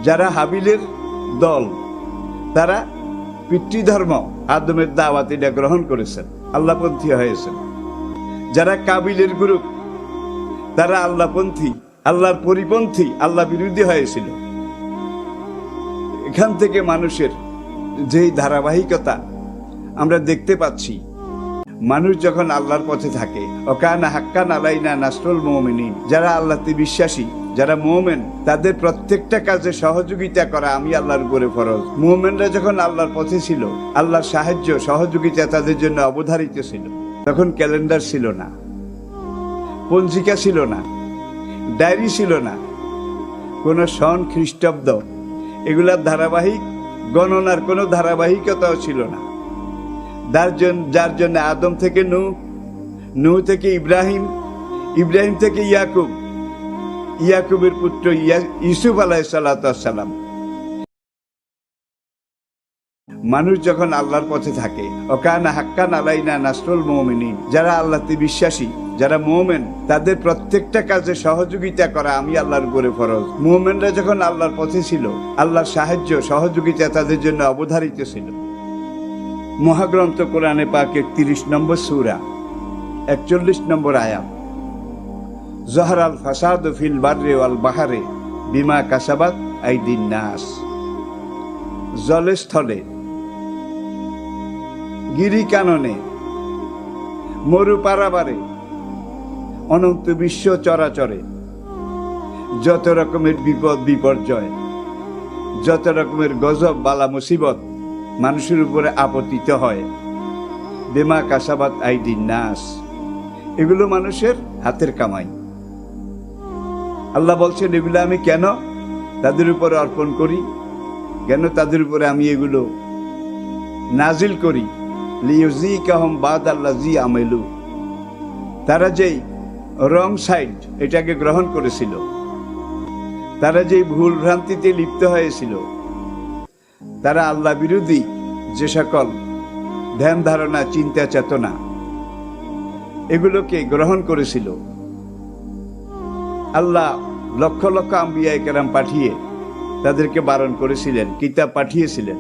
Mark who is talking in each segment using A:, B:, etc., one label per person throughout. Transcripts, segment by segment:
A: যারা হাবিলের দল তারা পিতৃধর্ম আদমের দাওয়াত এটা গ্রহণ করেছেন, আল্লাহপন্থী হয়েছেন। যারা কাবিলের গ্রুপ তারা আল্লাহপন্থী, আল্লাহর পরিপন্থী, আল্লাহ বিরোধী হয়েছিল। এখান থেকে মানুষের যেই ধারাবাহিকতা আমরা দেখতে পাচ্ছি, মানুষ যখন আল্লাহর পথে থাকে, ওকানা হাক্কান আলাইনা নাসরুল মুমিনিন, যারা আল্লাহতে বিশ্বাসী, যারা মুমিন, তাদের প্রত্যেকটা কাজে সহযোগিতা করা আমি আল্লাহর উপরে ফরজ। মুমিনরা যখন আল্লাহর পথে ছিল, আল্লাহর সাহায্য সহযোগিতা তাদের জন্য অবধারিত ছিল। তখন ক্যালেন্ডার ছিল না, পঞ্জিকা ছিল না, ডায়েরি ছিল না, কোনো সন খ্রিস্টাব্দ এগুলার ধারাবাহিক গণনার কোনো ধারাবাহিকতাও ছিল না। যার জন্য আদম থেকে নূহ থেকে ইব্রাহিম, ইব্রাহিম থেকে ইয়াকুব, ইয়াকুবের পুত্র ইউসুফ আলাইহিস সালাম। মানুষ যখন আল্লাহর পথে থাকে, ওকানা হাক্কান আলাইনা নাসরুল মুমিনিন, যারা আল্লাহতে বিশ্বাসী, যারা মুমিন, তাদের প্রত্যেকটা কাজে সহযোগিতা করা আমি আল্লাহর উপরে ফরজ। মুমিনরা যখন আল্লাহর পথে ছিল, আল্লাহর সাহায্য সহযোগিতা তাদের জন্য অবধারিত ছিল। মহাগ্রন্থ কোরআনে পাকের 30 নম্বর সূরা 41 নম্বর আয়াত, জহরাল ফাসাদু ফিল বাররি ওয়াল বাহরে বিমা কাসাবাত আইদিন নাস। জলে স্থলে, গিরি কাননে, মরু পারাবারে, অনন্ত বিশ্ব চরাচরে যত রকমের বিপদ বিপর্যয়, যত রকমের গজব বালা মুসিবত মানুষের উপরে আপতিত হয়, বিমা কাসাবাত আইদিন নাস, এগুলো মানুষের হাতের কামাই। আল্লাহ বলছেন, এগুলো আমি কেন তাদের উপরে অর্পণ করি, কেন তাদের উপরে আমি এগুলো নাজিল করি, লিইউযিকাহুম বাদাল্লাযী আমিলু। তারা যেই রং সাইড এটাকে গ্রহণ করেছিল, তারা যেই ভুল ভ্রান্তিতে লিপ্ত হয়েছিল, তারা আল্লাহ বিরোধী যে সকল ধ্যান ধারণা, চিন্তা চেতনা এগুলোকে গ্রহণ করেছিল, আল্লাহ লক্ষ লক্ষ আম্বিয়া কেরাম পাঠিয়ে তাদেরকে বারণ করেছিলেন, কিতাব পাঠিয়েছিলেন।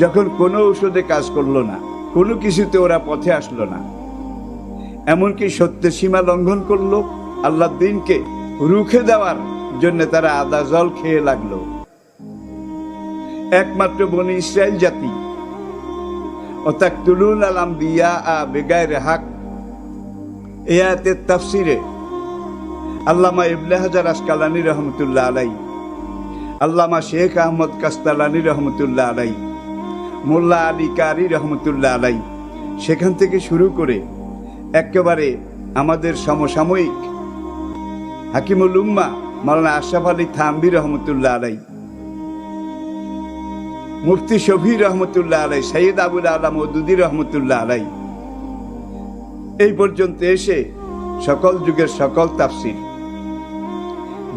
A: যখন কোনো ঔষধে কাজ করলো না, কোনো কিছুতে ওরা পথে আসলো না, এমনকি সত্যের সীমা লঙ্ঘন করলো, আল্লাহর দ্বীনকে রুখে দেওয়ার জন্য তারা আদা জল খেয়ে লাগলো। একমাত্র বনি ইসরাইল জাতি, ওয়াতাকতুলুনাল আমবিয়া বিগাইরি হক, এই আয়াতের তাফসিরে আল্লামা ইবনে হাজার আসকালানী রহমতুল্লাহ আলাইহি, আল্লামা শেখ আহমদ কাস্তালানী রহমতুল্লাহ আলাইহি, মোল্লা আলী কারি রহমতুল্লাহ আলাইহি, সেখান থেকে শুরু করে একেবারে আমাদের সমসাময়িক হাকিমুল উম্মাহ মাওলানা আশরাফ আলী থানভী রহমতুল্লাহ আলাইহি, মুফতি শফি রহমতুল্লাহ আলাইহি, সৈয়দ আবুল আলা মওদুদী রহমতুল্লাহ আলাইহি, এই পর্যন্ত এসে সকল যুগের সকল তাফসির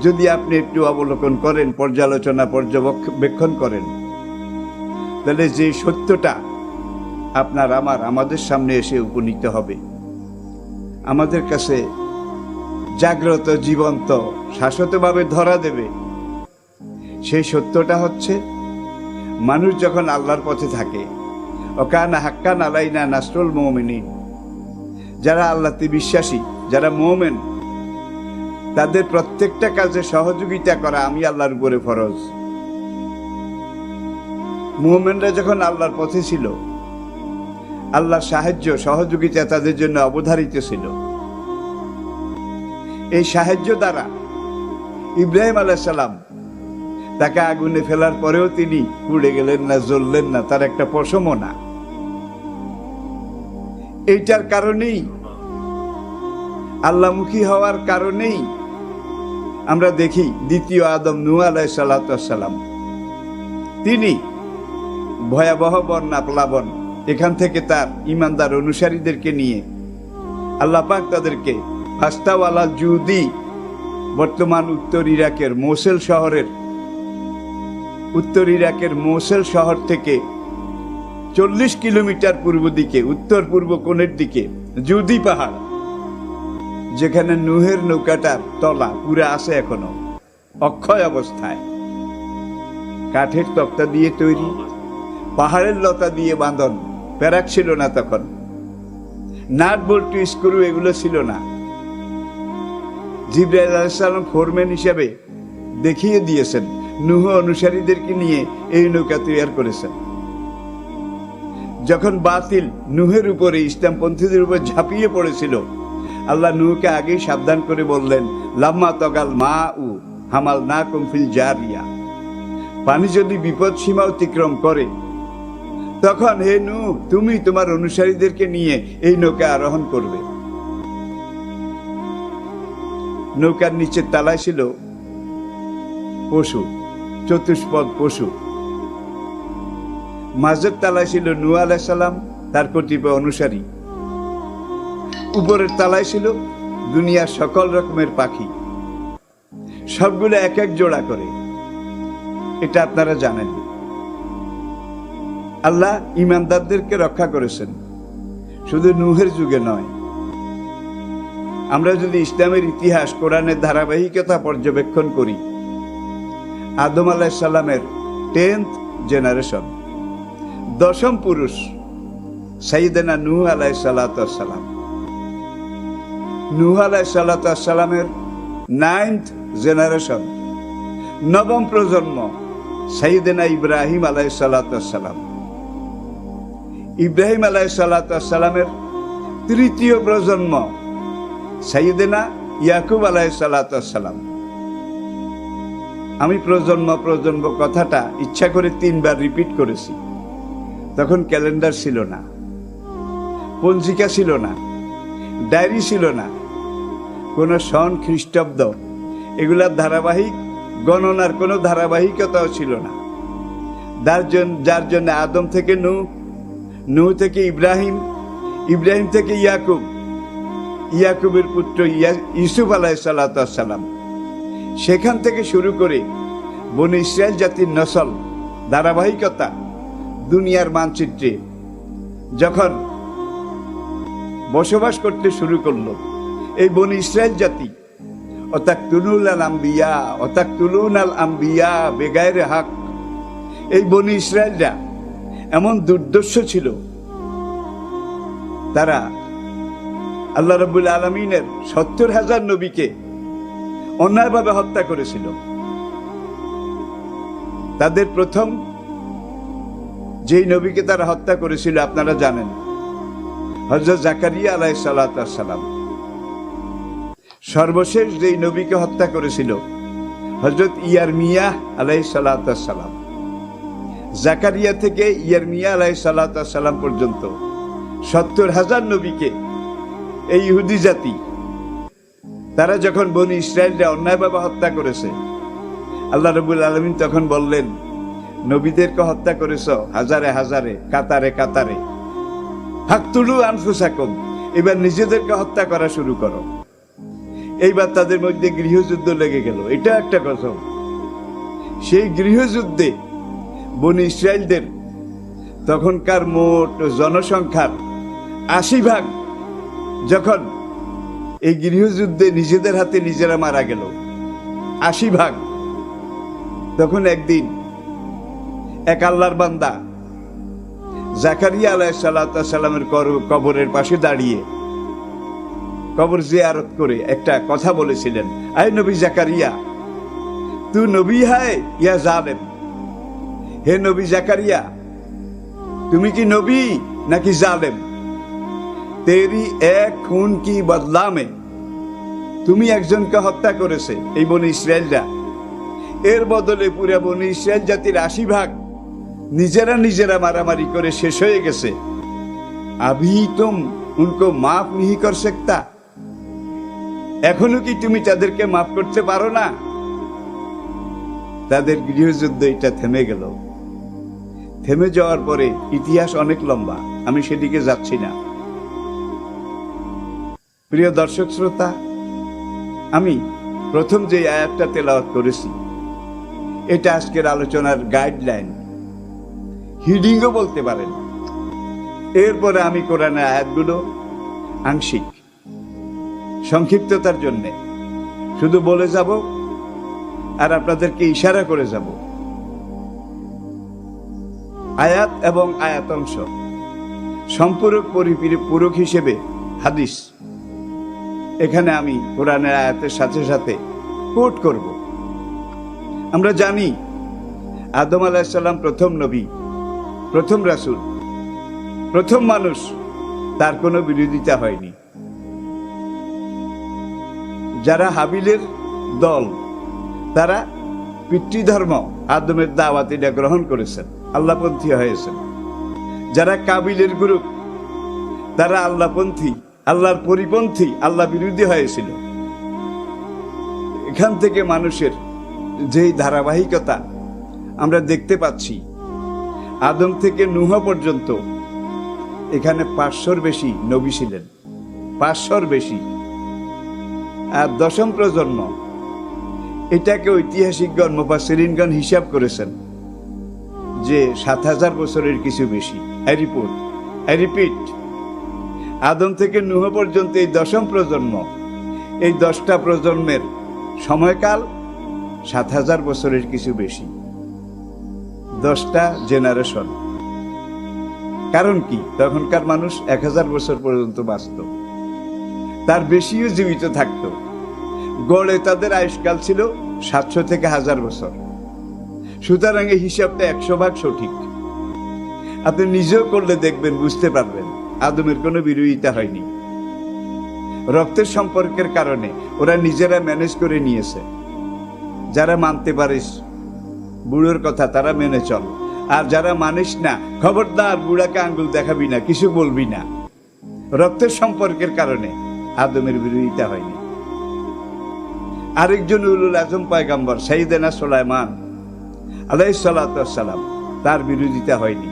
A: যদি আপনি একটু অবলোকন করেন, পর্যালোচনা পর্যবেক্ষণ করেন, তাহলে যে সত্যটা আপনার আমাদের সামনে এসে উপনীত হবে, আমাদের কাছে জাগ্রত, জীবন্ত, শাশ্বতভাবে ধরা দেবে, সেই সত্যটা হচ্ছে, মানুষ যখন আল্লাহর পথে থাকে, ওকানা হাক্কান আলাইনা নাসরুল মুমিনিন, যারা আল্লাহতে বিশ্বাসী, যারা মুমিন, তাদের প্রত্যেকটা কাজে সহযোগিতা করা আমি আল্লাহর উপরে ফরজ। মুমিনরা যখন আল্লাহর পথে ছিল, আল্লাহর সাহায্য সহযোগিতা তাদের জন্য অবধারিত ছিল। এই সাহায্য দ্বারা ইব্রাহিম আলাইহিস সালাম, তাকে আগুনে ফেলার পরেও তিনি পুড়ে গেলেন না, জ্বললেন না, তার একটা পশমও না। এইটার কারণেই, আল্লাহমুখী হওয়ার কারণেই আমরা দেখি দ্বিতীয় আদম নূহ আলাইহিস সালাম, তিনি ভয়াবহ বন্যা প্লাবন, এখান থেকে তার ইমানদার অনুসারীদেরকে নিয়ে আল্লাহ পাক তাদেরকে ফাস্তাওয়ালা জুদি, বর্তমান উত্তর ইরাকের মোসেল শহর থেকে 40 কিলোমিটার পূর্ব দিকে, উত্তর পূর্ব কোণের দিকে জুদি পাহাড়, যেখানে নূহের নৌকাটার তলা পুরা আছে এখনো, অক্ষয় অবস্থায়, কাঠের তক্তা দিয়ে তৈরি, পাহাড়ের লতা দিয়ে বাঁধন, প্যারাক ছিল না তখন, নাট বল্টু স্ক্রু এগুলো ছিল না। জিবরাইল আলাইহিস সালাম ফোরম্যান হিসেবে দেখিয়ে দিয়েছেন, নূহ অনুসারীদেরকে নিয়ে এই নৌকা তৈরি করেছেন। যখন বাতিল নূহের উপরে, ইসলামপন্থীদের উপর ঝাঁপিয়ে পড়েছিল, আল্লাহ নূহকে আগেই সাবধান করে বললেন, লাম্মা তগাল মা উ হামাল না কুমফিল জারিয়া, পানি যদি বিপদ সীমা অতিক্রম করে, তখন হে নূহ তুমি তোমার অনুসারীদেরকে নিয়ে এই নৌকা আরোহণ করবে। নৌকার নিচের তলায় ছিল পশু, চতুষ্পদ পশু। মাঝের তলায় ছিল নূহ আলাইহিস সালাম, তার কতিপয় অনুসারী। উপরের তলায় ছিল দুনিয়ার সকল রকমের পাখি, সবগুলো এক এক জোড়া করে। এটা আপনারা জানেন। আল্লাহ ঈমানদারদেরকে রক্ষা করেছেন, শুধু নূহের যুগে নয়। আমরা যদি ইসলামের ইতিহাস, কোরআনের ধারাবাহিকতা পর্যবেক্ষণ করি, আদম আলাইহিস সালামের 10th জেনারেশন, দশম পুরুষ সাইয়েদনা নূহ আলাইহিস সালাতু ওয়াস সালাম, নূহ আলাইহিস সালাতু ওয়াস সালামের 9th জেনারেশন, নবম প্রজন্ম সাইয়েদনা ইব্রাহিম আলাইহিস সালাতু ওয়াস সালাম, ইব্রাহিম আলাইহিস সালাতু ওয়াস সালামের তৃতীয় প্রজন্ম সাইয়েদনা ইয়াকুব আলাইহিস সালাতু ওয়াস সালাম। আমি প্রজন্ম প্রজন্ম কথাটা ইচ্ছা করে 3 বার রিপিট করেছি। তখন ক্যালেন্ডার ছিল না, পঞ্জিকা ছিল না, ডায়েরি ছিল না, কোনো সন খ্রিস্টাব্দ এগুলার ধারাবাহিক গণনার কোনো ধারাবাহিকতাও ছিল না। যার জন্য আদম থেকে নূহ, নূহ থেকে ইব্রাহিম, ইব্রাহিম থেকে ইয়াকুব, ইয়াকুবের পুত্র ইউসুফ আলাইহিস সালাতু ওয়াস সালাম, সেখান থেকে শুরু করে বনি ইসরায়েল জাতির নসল ধারাবাহিকতা দুনিয়ার মানচিত্রে যখন বসবাস করতে শুরু করলো, এই বনি ইসরায়েল জাতি, অতাকতুলুনাল আম্বিয়া বেগায়রে হক, এই বনি ইসরায়েলরা এমন দুর্দর্শ ছিল, তারা আল্লাহ রাব্বুল আলামিনের 70,000 নবীকে অন্যায়ভাবে হত্যা করেছিল। তাদের প্রথম যেই নবীকে তারা হত্যা করেছিল আপনারা জানেন, হযরত জাকারিয়া আলাইহিস সালাতু ওয়াস সালাম। সর্বশেষ যেই নবীকে হত্যা করেছিল হযরত ইয়ারমিয়া আলাইহিস সালাতু ওয়াস সালাম। জাকারিয়া থেকে ইয়ারমিয়া আলাইহিস সালাতু ওয়াস সালাম পর্যন্ত 70,000 নবীকে এই ইহুদি জাতি, তারা যখন বনি ইসরায়েলরা অন্যায়ভাবে হত্যা করেছে, আল্লাহ রাব্বুল আলামিন তখন বললেন, নবীদেরকে হত্যা করেছ হাজারে হাজারে, কাতারে কাতারে, ফাকতুলু আনফুসাকুম, এবার নিজেদেরকে হত্যা করা শুরু করো। এইবার তাদের মধ্যে গৃহযুদ্ধ লেগে গেল। এটা একটা কথা। সেই গৃহযুদ্ধে বনি ইসরায়েলদের তখনকার মোট জনসংখ্যার 80% যখন এই গৃহযুদ্ধে নিজেদের হাতে নিজেরা মারা গেল, 80%, তখন একদিন এক আল্লাহর বান্দা জাকারিয়া আলাইহিস সালাতু ওয়াস সালামের কবরের পাশে দাঁড়িয়ে কবর জিয়ারত করে একটা কথা বলেছিলেন, আয় নবী জাকারিয়া, তু নবী হায় ইয়া জালেম, হে নবী জাকারিয়া, তুমি কি নবী নাকি জালেম? তেরি এক খুন কি বদলা মে, তুমি একজনকে হত্যা করেছে এই বনি ইসরায়েলরা, এর বদলে পুরা বনি ইসরায়েল জাতির 80% নিজেরা মারামারি করে শেষ হয়ে গেছে। আভি তুম উনকো মাফ नहीं कर सकता, এখনো কি তুমি তাদেরকে মাফ করতে পারো না? তাদের গৃহযুদ্ধ এটা থেমে গেল। থেমে যাওয়ার পরে ইতিহাস অনেক লম্বা, আমি সেদিকে যাচ্ছি না। প্রিয় দর্শক শ্রোতা, আমি প্রথম যে আয়াতটা তেলাওয়াত করেছি, এটা আজকের আলোচনার গাইডলাইন, হিডিংও বলতে পারেন। এরপরে আমি কোরআনের আয়াতগুলো আংশিক সংক্ষিপ্ততার জন্যে শুধু বলে যাব, আর আপনাদেরকে ইশারা করে যাব। আয়াত এবং আয়াতাংশ সম্পূরক পরিপূরক হিসেবে হাদিস এখানে আমি কোরআনের আয়াতের সাথে সাথে কোট করব। আমরা জানি আদম আলাইহিস সালাম প্রথম নবী, প্রথম রাসূল, প্রথম মানুষ, তার কোনো বিরোধিতা হয়নি। যারা হাবিলের দল তারা পিতৃধর্ম আদমের দাওয়াত এটা গ্রহণ করেছেন, আল্লাহপন্থী হয়েছেন। যারা কাবিলের গ্রুপ তারা আল্লাহপন্থী, আল্লাহর পরিপন্থী, আল্লাহ বিরোধী হয়েছিল। এখান থেকে মানুষের যেই ধারাবাহিকতা আমরা দেখতে পাচ্ছি, আদম থেকে নূহ পর্যন্ত এখানে 500-র বেশি নবী ছিলেন, 500-র বেশি। আর দশম প্রজন্ম এটাকে ঐতিহাসিকগণ মুফাসসিরিনগণ হিসাব করেছেন যে 7000 বছরের কিছু বেশি। আই রিপিট, আদম থেকে নূহ পর্যন্ত এই দশম প্রজন্ম, এই 10টা প্রজন্মের সময়কাল 7000 বছরের কিছু বেশি, 10টা জেনারেশন। কারণ কি, তখনকার মানুষ 1000 বছর পর্যন্ত বাঁচত, তার বেশিও জীবিত থাকত। গড়ে তাদের আয়ুষ্কাল ছিল 700 থেকে 1000 বছর। সুতরাং এই হিসাবটা 100 ভাগ সঠিক। আপনি নিজেও করলে দেখবেন, বুঝতে পারবেন আদমের কোনো বিরোধিতা হয়নি। রক্তের সম্পর্কের কারণে ওরা নিজেরা ম্যানেজ করে নিয়েছে। যারা মানতে পারিস বুড়োর কথা তারা মেনে চল, আর যারা মানিস না খবরদার বুড়াকে আঙ্গুল দেখাবি না, কিছু বলবি না। রক্তের সম্পর্কের কারণে আদমের বিরোধিতা হয়নি। আরেকজন উলুল আজম পয়গম্বর সাইয়েদনা সুলাইমান আলাইহিস সালাতু ওয়াস সালাম, তার বিরোধিতা হয়নি।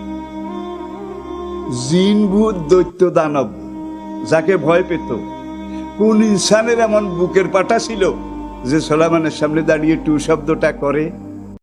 A: জিন ভূত দৈত্য দানব যাকে ভয় পেত, কোন ইনসানের এমন বুকের পাটা ছিল যে সুলাইমানের সামনে দাঁড়িয়ে টু শব্দটা করে?